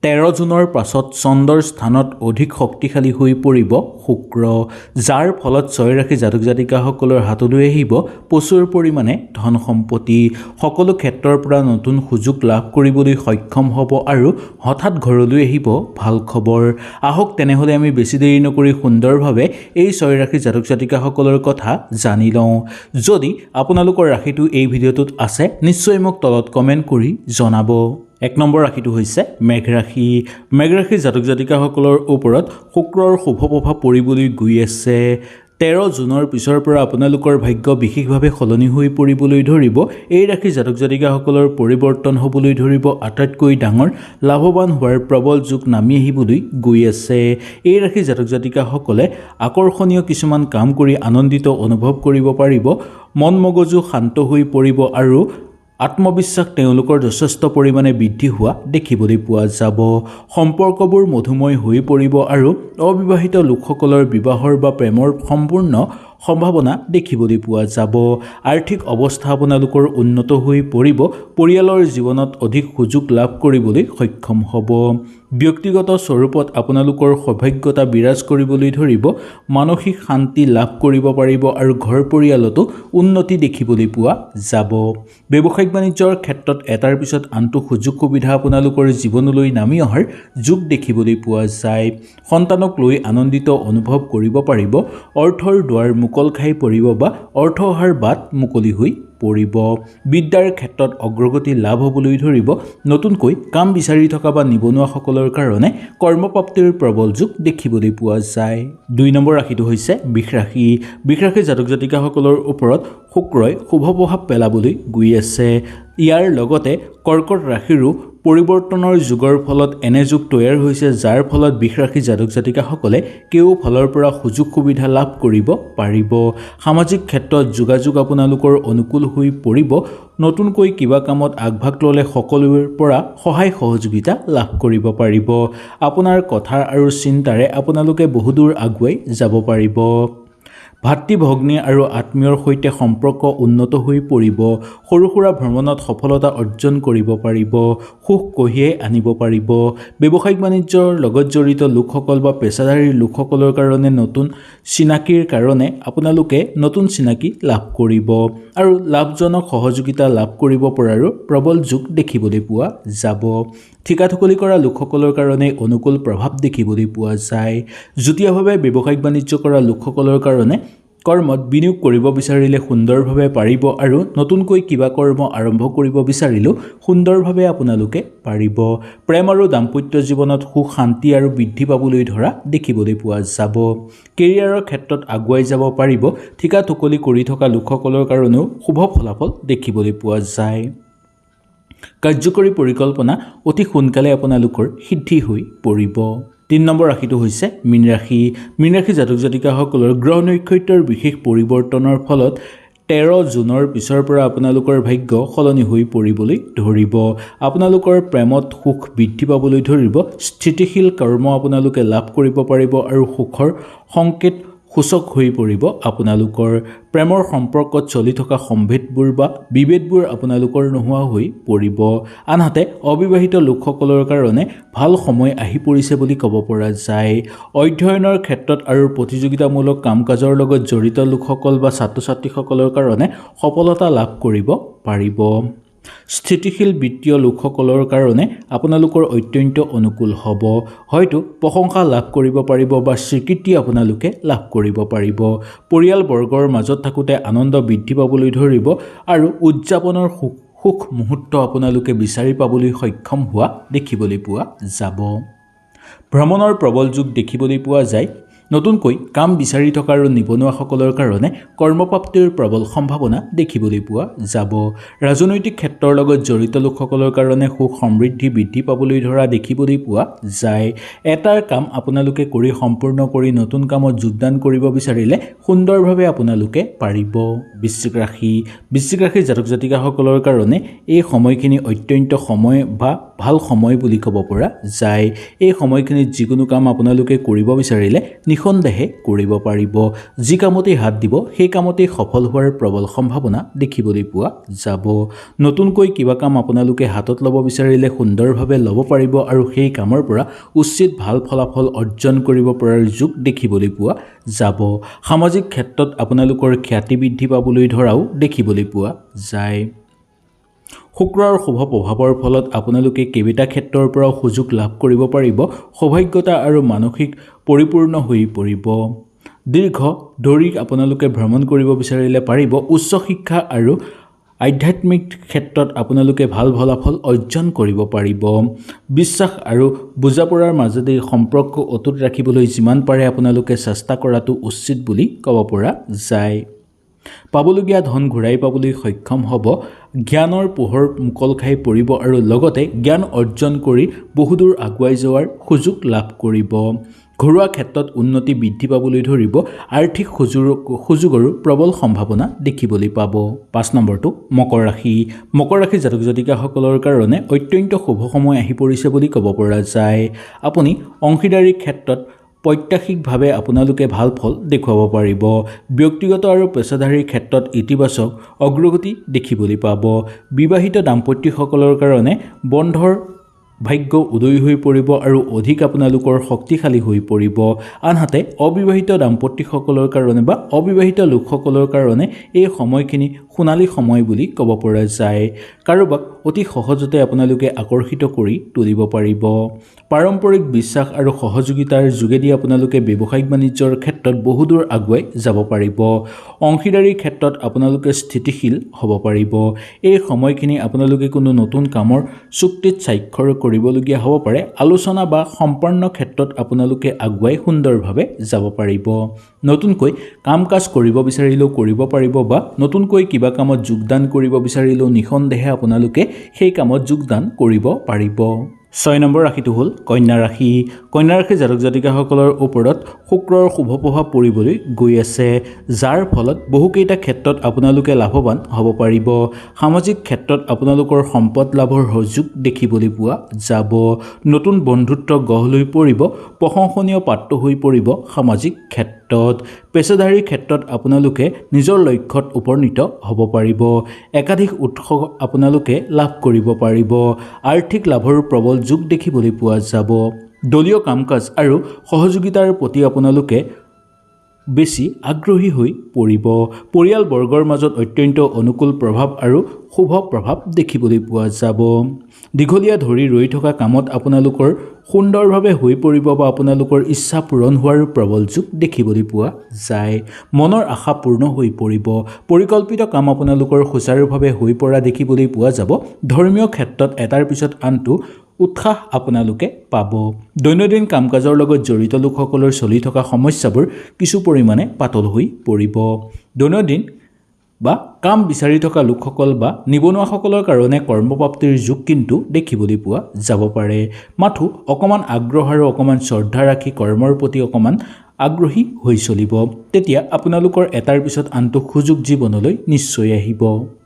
13 জুনৰ পাছত চন্দ্ৰৰ স্থানত অধিক শক্তিশালী হৈ পৰিব শুক্ৰ, যাৰ ফলত 6 ৰাশি জাতক জাতিকাসকলৰ হাতলৈ আহিব প্ৰচুৰ পৰিমাণে ধন সম্পত্তি। সকলো ক্ষেত্ৰৰ পৰা নতুন সুযোগ লাভ কৰিবলৈ সক্ষম হ'ব আৰু হঠাৎ ঘৰলৈ আহিব ভাল খবৰ। আহক তেনেহ'লে আমি বেছি দেৰি নকৰি সুন্দৰভাৱে এই 6 ৰাশি জাতক জাতিকাসকলৰ কথা জানি লওঁ। যদি আপোনালোকৰ ৰাশিটো এই ভিডিঅ'টোত আছে নিশ্চয় মোক তলত কমেণ্ট কৰি জনাব। 1 নম্বৰ ৰাশিটো হৈছে মেঘ ৰাশি। মেঘ ৰাশিৰ জাতক জাতিকাসকলৰ ওপৰত শুক্ৰৰ শুভ প্ৰভাৱ পৰিবলৈ গৈ আছে। 13 জুনৰ পিছৰ পৰা আপোনালোকৰ ভাগ্য বিশেষভাৱে সলনি হৈ পৰিবলৈ ধৰিব। এই ৰাশিৰ জাতক জাতিকাসকলৰ পৰিৱৰ্তন হ'বলৈ ধৰিব। আটাইতকৈ ডাঙৰ লাভৱান হোৱাৰ প্ৰবল যোগ নামি আহিবলৈ গৈ আছে। এই ৰাশিৰ জাতক জাতিকাসকলে আকৰ্ষণীয় কিছুমান কাম কৰি আনন্দিত অনুভৱ কৰিব পাৰিব। মন মগজু শান্ত হৈ পৰিব আৰু আত্মবিশ্বাস তেওঁলোকৰ যথেষ্ট পৰিমাণে বৃদ্ধি হোৱা দেখিবলৈ পোৱা যাব। সম্পৰ্কবোৰ মধুময় হৈ পৰিব আৰু অবিবাহিত লোকসকলৰ বিবাহৰ বা প্ৰেমৰ সম্পূৰ্ণ সম্ভাৱনা দেখিবলৈ পোৱা যাব। আৰ্থিক অৱস্থা আপোনালোকৰ উন্নত হৈ পৰিব। পৰিয়ালৰ জীৱনত অধিক সুযোগ লাভ কৰিবলৈ সক্ষম হ'ব। ব্যক্তিগত স্বৰূপত আপোনালোকৰ সৌভাগ্যতা বিৰাজ কৰিবলৈ ধৰিব। মানসিক শান্তি লাভ কৰিব পাৰিব আৰু ঘৰ পৰিয়ালতো উন্নতি দেখিবলৈ পোৱা যাব। ব্যৱসায়িক বাণিজ্যৰ ক্ষেত্ৰত এটাৰ পিছত আনটো সুযোগ সুবিধা আপোনালোকৰ জীৱনলৈ নামি অহাৰ যোগ দেখিবলৈ পোৱা যায়। সন্তানক লৈ আনন্দিত অনুভৱ কৰিব পাৰিব। অৰ্থৰ দুৱাৰ মুকল খাই পৰিব বা অৰ্থ অহাৰ বাট মুকলি হৈ পৰিব। বিদ্যাৰ ক্ষেত্ৰত অগ্ৰগতি লাভ হ'বলৈ ধৰিব। নতুনকৈ কাম বিচাৰি থকা বা নিবনুৱাসকলৰ কাৰণে কৰ্মপ্ৰাপ্তিৰ প্ৰবল যোগ দেখিবলৈ পোৱা যায়। 2 নম্বৰ ৰাশিটো হৈছে বৃষ ৰাশি। বৃষ ৰাশিৰ জাতক জাতিকাসকলৰ ওপৰত শুক্ৰই শুভ প্ৰভাৱ পেলাবলৈ গৈ আছে। ইয়াৰ লগতে কৰ্কট ৰাশিৰো পৰিৱৰ্তনৰ যুগৰ ফলত এনে যুগ তৈয়াৰ হৈছে যাৰ ফলত বৃষ ৰাশিৰ জাতক জাতিকাসকলে কেও ফালৰ পৰা সুযোগ সুবিধা লাভ কৰিব পাৰিব। সামাজিক ক্ষেত্ৰত যোগাযোগ আপোনালোকৰ অনুকূল হৈ পৰিব। নতুনকৈ কিবা কামত আগভাগ ল'লে সকলোৰে পৰা সহায় সহযোগিতা লাভ কৰিব পাৰিব। আপোনাৰ কথা আৰু চিন্তাৰে আপোনালোকে বহুদূৰ আগুৱাই যাব পাৰিব। ভাতৃ ভগ্নী আৰু আত্মীয়ৰ সৈতে সম্পৰ্ক উন্নত হৈ পৰিব। সৰু সুৰা ভ্ৰমণত সফলতা অৰ্জন কৰিব পাৰিব। সুখ কঢ়িয়াই আনিব পাৰিব। ব্যৱসায়িক বাণিজ্যৰ লগত জড়িত লোকসকল বা পেছাদাৰী লোকসকলৰ কাৰণে নতুন চিনাকিৰ কাৰণে আপোনালোকে নতুন চিনাকি লাভ কৰিব আৰু লাভজনক সহযোগিতা লাভ কৰিব পৰাৰো প্ৰবল যোগ দেখিবলৈ পোৱা যাব। ঠিকা ঠুকলি কৰা লোকসকলৰ কাৰণে অনুকূল প্ৰভাৱ দেখিবলৈ পোৱা যায়। যুটীয়াভাৱে ব্যৱসায়িক বাণিজ্য কৰা লোকসকলৰ কাৰণে কৰ্মত বিনিয়োগ কৰিব বিচাৰিলে সুন্দৰভাৱে পাৰিব আৰু নতুনকৈ কিবা কৰ্ম আৰম্ভ কৰিব বিচাৰিলেও সুন্দৰভাৱে আপোনালোকে পাৰিব। প্ৰেম আৰু দাম্পত্য জীৱনত সুখ শান্তি আৰু বৃদ্ধি পাবলৈ ধৰা দেখিবলৈ পোৱা যাব। কেৰিয়াৰৰ ক্ষেত্ৰত আগুৱাই যাব পাৰিব। ঠিকা ঠুকলি কৰি থকা লোকসকলৰ কাৰণেও শুভ ফলাফল দেখিবলৈ পোৱা যায়। কাৰ্যকৰী পৰিকল্পনা অতি সোনকালে আপোনালোকৰ সিদ্ধি হৈ পৰিব। 3 নম্বৰ ৰাশিটো হৈছে মীন ৰাশি। মীন ৰাশি জাতক জাতিকাসকলৰ গ্ৰহ নক্ষত্ৰৰ বিশেষ পৰিৱৰ্তনৰ ফলত 13 জুনৰ পিছৰ পৰা আপোনালোকৰ ভাগ্য সলনি হৈ পৰিবলৈ ধৰিব। আপোনালোকৰ প্ৰেমত সুখ বৃদ্ধি পাবলৈ ধৰিব। স্থিতিশীল কৰ্ম আপোনালোকে লাভ কৰিব পাৰিব আৰু সুখৰ সংকেত সূচক হৈ পৰিব। আপোনালোকৰ প্ৰেমৰ সম্পৰ্কত চলি থকা সম্ভেদবোৰ বা বিভেদবোৰ আপোনালোকৰ নোহোৱা হৈ পৰিব। আনহাতে অবিবাহিত লোকসকলৰ কাৰণে ভাল সময় আহি পৰিছে বুলি ক'ব পৰা যায়। অধ্যয়নৰ ক্ষেত্ৰত আৰু প্ৰতিযোগিতামূলক কাম কাজৰ লগত জড়িত লোকসকল বা ছাত্ৰ ছাত্ৰীসকলৰ কাৰণে সফলতা লাভ কৰিব পাৰিব। স্থিতিশীল বিত্তীয় লোকসকলৰ কাৰণে আপোনালোকৰ অত্যন্ত অনুকূল হ'ব। হয়তো প্ৰশংসা লাভ কৰিব পাৰিব বা স্বীকৃতি আপোনালোকে লাভ কৰিব পাৰিব। পৰিয়ালবৰ্গৰ মাজত থাকোঁতে আনন্দ বৃদ্ধি পাবলৈ ধৰিব আৰু উদযাপনৰ সুখ মুহূৰ্ত আপোনালোকে বিচাৰি পাবলৈ সক্ষম হোৱা দেখিবলৈ পোৱা যাব। ভ্ৰমণৰ প্ৰবল যোগ দেখিবলৈ পোৱা যায়। নতুনকৈ কাম বিচাৰি থকা আৰু নিবনুৱাসকলৰ কাৰণে কৰ্মপ্ৰাপ্তিৰ প্ৰবল সম্ভাৱনা দেখিবলৈ পোৱা যাব। ৰাজনৈতিক ক্ষেত্ৰৰ লগত জড়িত লোকসকলৰ কাৰণে সুখ সমৃদ্ধি বৃদ্ধি পাবলৈ ধৰা দেখিবলৈ পোৱা যায়। এটাৰ কাম আপোনালোকে কৰি সম্পূৰ্ণ কৰি নতুন কামত যোগদান কৰিব বিচাৰিলে সুন্দৰভাৱে আপোনালোকে পাৰিব। বৃশ্চিক ৰাশি। বৃশ্চিক ৰাশিৰ জাতক জাতিকাসকলৰ কাৰণে এই সময়খিনি অত্যন্ত সময় বা ভাল সময় বুলি ক'ব পৰা যায়। এই সময়খিনিত যিকোনো কাম আপোনালোকে কৰিব বিচাৰিলে নিঃসন্দেহে কৰিব পাৰিব। যি কামতেই হাত দিব সেই কামতেই সফল হোৱাৰ প্ৰবল সম্ভাৱনা দেখিবলৈ পোৱা যাব। নতুনকৈ কিবা কাম আপোনালোকে হাতত ল'ব বিচাৰিলে সুন্দৰভাৱে ল'ব পাৰিব আৰু সেই কামৰ পৰা উচিত ভাল ফলাফল অৰ্জন কৰিব পৰাৰ যোগ দেখিবলৈ পোৱা যাব। সামাজিক ক্ষেত্ৰত আপোনালোকৰ খ্যাতি বৃদ্ধি পাবলৈ ধৰাও দেখিবলৈ পোৱা যায়। শুক্ৰৰ শুভ প্ৰভাৱৰ ফলত আপোনালোকে কেইবাটা ক্ষেত্ৰৰ পৰাও সুযোগ লাভ কৰিব পাৰিব। সৌভাগ্যতা আৰু মানসিক পৰিপূৰ্ণ হৈ পৰিব। দীৰ্ঘ ধৰি আপোনালোকে ভ্ৰমণ কৰিব বিচাৰিলে পাৰিব। উচ্চ শিক্ষা আৰু আধ্যাত্মিক ক্ষেত্ৰত আপোনালোকে ভাল ফলাফল অৰ্জন কৰিব পাৰিব। বিশ্বাস আৰু বুজাপৰাৰ মাজেদি সম্পৰ্ক অটুট ৰাখিবলৈ যিমান পাৰে আপোনালোকে চেষ্টা কৰাটো উচিত বুলি ক'ব পৰা যায়। পাবলগীয়া ধন ঘূৰাই পাবলৈ সক্ষম হ'ব। জ্ঞানৰ পোহৰ মুকল খাই পৰিব আৰু লগতে জ্ঞান অৰ্জন কৰি বহুদূৰ আগুৱাই যোৱাৰ সুযোগ লাভ কৰিব। ঘৰুৱা ক্ষেত্ৰত উন্নতি বৃদ্ধি পাবলৈ ধৰিব। আৰ্থিক সুযোগৰো প্ৰবল সম্ভাৱনা দেখিবলৈ পাব। 5 নম্বৰটো মকৰ ৰাশি। মকৰ ৰাশি জাতক জাতিকাসকলৰ কাৰণে অত্যন্ত শুভ সময় আহি পৰিছে বুলি ক'ব পৰা যায়। আপুনি অংশীদাৰীৰ ক্ষেত্ৰত প্ৰত্যাশিকভাৱে আপোনালোকে ভাল ফল দেখুৱাব পাৰিব। ব্যক্তিগত আৰু পেছাদাৰীৰ ক্ষেত্ৰত ইতিবাচক অগ্ৰগতি দেখিবলৈ পাব। বিবাহিত দাম্পত্যসকলৰ কাৰণে বন্ধৰ ভাগ্য উদয় হৈ পৰিব আৰু অধিক আপোনালোকৰ শক্তিশালী হৈ পৰিব। আনহাতে অবিবাহিত দাম্পত্যসকলৰ কাৰণে বা অবিবাহিত লোকসকলৰ কাৰণে এই সময়খিনি সোণালী সময় বুলি ক'ব পৰা যায়। কাৰোবাক অতি সহজতে আপোনালোকে আকৰ্ষিত কৰি তুলিব পাৰিব। পাৰম্পৰিক বিশ্বাস আৰু সহযোগিতাৰ যোগেদি আপোনালোকে ব্যৱসায়িক বাণিজ্যৰ ক্ষেত্ৰত বহুদূৰ আগুৱাই যাব পাৰিব। অংশীদাৰীৰ ক্ষেত্ৰত আপোনালোকে স্থিতিশীল হ'ব পাৰিব। এই সময়খিনি আপোনালোকে কোনো নতুন কামৰ চুক্তিত স্বাক্ষৰ কৰিবলগীয়া হ'ব পাৰে। আলোচনা বা সম্পন্ন ক্ষেত্ৰত আপোনালোকে আগুৱাই সুন্দৰভাৱে যাব পাৰিব। নতুনকৈ কাম কাজ কৰিব বিচাৰিলেও কৰিব পাৰিব বা নতুনকৈ কিবা কামত যোগদান কৰিব বিচাৰিলেও নিঃসন্দেহে আপোনালোকে সেই কামত যোগদান কৰিব পাৰিব। 6 নম্বৰ ৰাশিটো হ'ল কন্যা ৰাশি। কন্যা ৰাশি জাতক জাতিকাসকলৰ ওপৰত শুক্ৰৰ শুভ প্ৰভাৱ পৰিবলৈ গৈ আছে, যাৰ ফলত বহুকেইটা ক্ষেত্ৰত আপোনালোকে লাভৱান হ'ব পাৰিব। সামাজিক ক্ষেত্ৰত আপোনালোকৰ সম্পদ লাভৰ সুযোগ দেখিবলৈ পোৱা যাব। নতুন বন্ধুত্ব গঢ় লৈ পৰিব। প্ৰশংসনীয় পাত্ৰ হৈ পৰিব সামাজিক ক্ষেত্ৰত। পেছাদাৰীৰ ক্ষেত্ৰত আপোনালোকে নিজৰ লক্ষ্যত উপনীত হ'ব পাৰিব। একাধিক উৎস আপোনালোকে লাভ কৰিব পাৰিব। আৰ্থিক লাভৰ প্ৰবল যোগ দেখিবলৈ পোৱা যাব। দলীয় কাম কাজ আৰু সহযোগিতাৰ প্ৰতি আপোনালোকে বেছি আগ্ৰহী হৈ পৰিব। পৰিয়ালবৰ্গৰ মাজত অত্যন্ত অনুকূল প্ৰভাৱ আৰু শুভ প্ৰভাৱ দেখিবলৈ পোৱা যাব। দীঘলীয়া ধৰি ৰৈ থকা কামত আপোনালোকৰ সুন্দৰভাৱে হৈ পৰিব বা আপোনালোকৰ ইচ্ছা পূৰণ হোৱাৰ প্ৰবল যোগ দেখিবলৈ পোৱা যায়। মনৰ আশা পূৰ্ণ হৈ পৰিব। পৰিকল্পিত কাম আপোনালোকৰ সুচাৰুভাৱে হৈ পৰা দেখিবলৈ পোৱা যাব। ধৰ্মীয় ক্ষেত্ৰত এটাৰ পিছত আনটো উৎসাহ আপোনালোকে পাব। দৈনন্দিন কাম কাজৰ লগত জড়িত লোকসকলৰ চলি থকা সমস্যাবোৰ কিছু পৰিমাণে পাতল হৈ পৰিব। দৈনন্দিন বা কাম বিচাৰি থকা লোকসকল বা নিবনুৱাসকলৰ কাৰণে কৰ্মপ্ৰাপ্তিৰ যোগ কিন্তু দেখিবলৈ পোৱা যাব পাৰে। মাথো অকণমান আগ্ৰহ আৰু অকণমান শ্ৰদ্ধা ৰাখি কৰ্মৰ প্ৰতি অকণমান আগ্ৰহী হৈ চলিব। তেতিয়া আপোনালোকৰ এটাৰ পিছত আনটো সুযোগ জীৱনলৈ নিশ্চয় আহিব।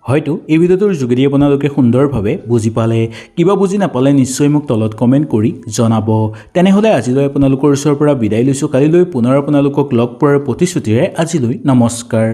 হয়তো এই ভিডিঅ'টোৰ যোগেদি আপোনালোকে সুন্দৰভাৱে বুজি পালে। কিবা বুজি নাপালে নিশ্চয় মোক তলত কমেণ্ট কৰি জনাব। তেনেহ'লে আজিলৈ আপোনালোকৰ ওচৰৰ পৰা বিদায় লৈছোঁ। কালিলৈ পুনৰ আপোনালোকক লগ পোৱাৰ প্ৰতিশ্ৰুতিৰে আজিলৈ নমস্কাৰ।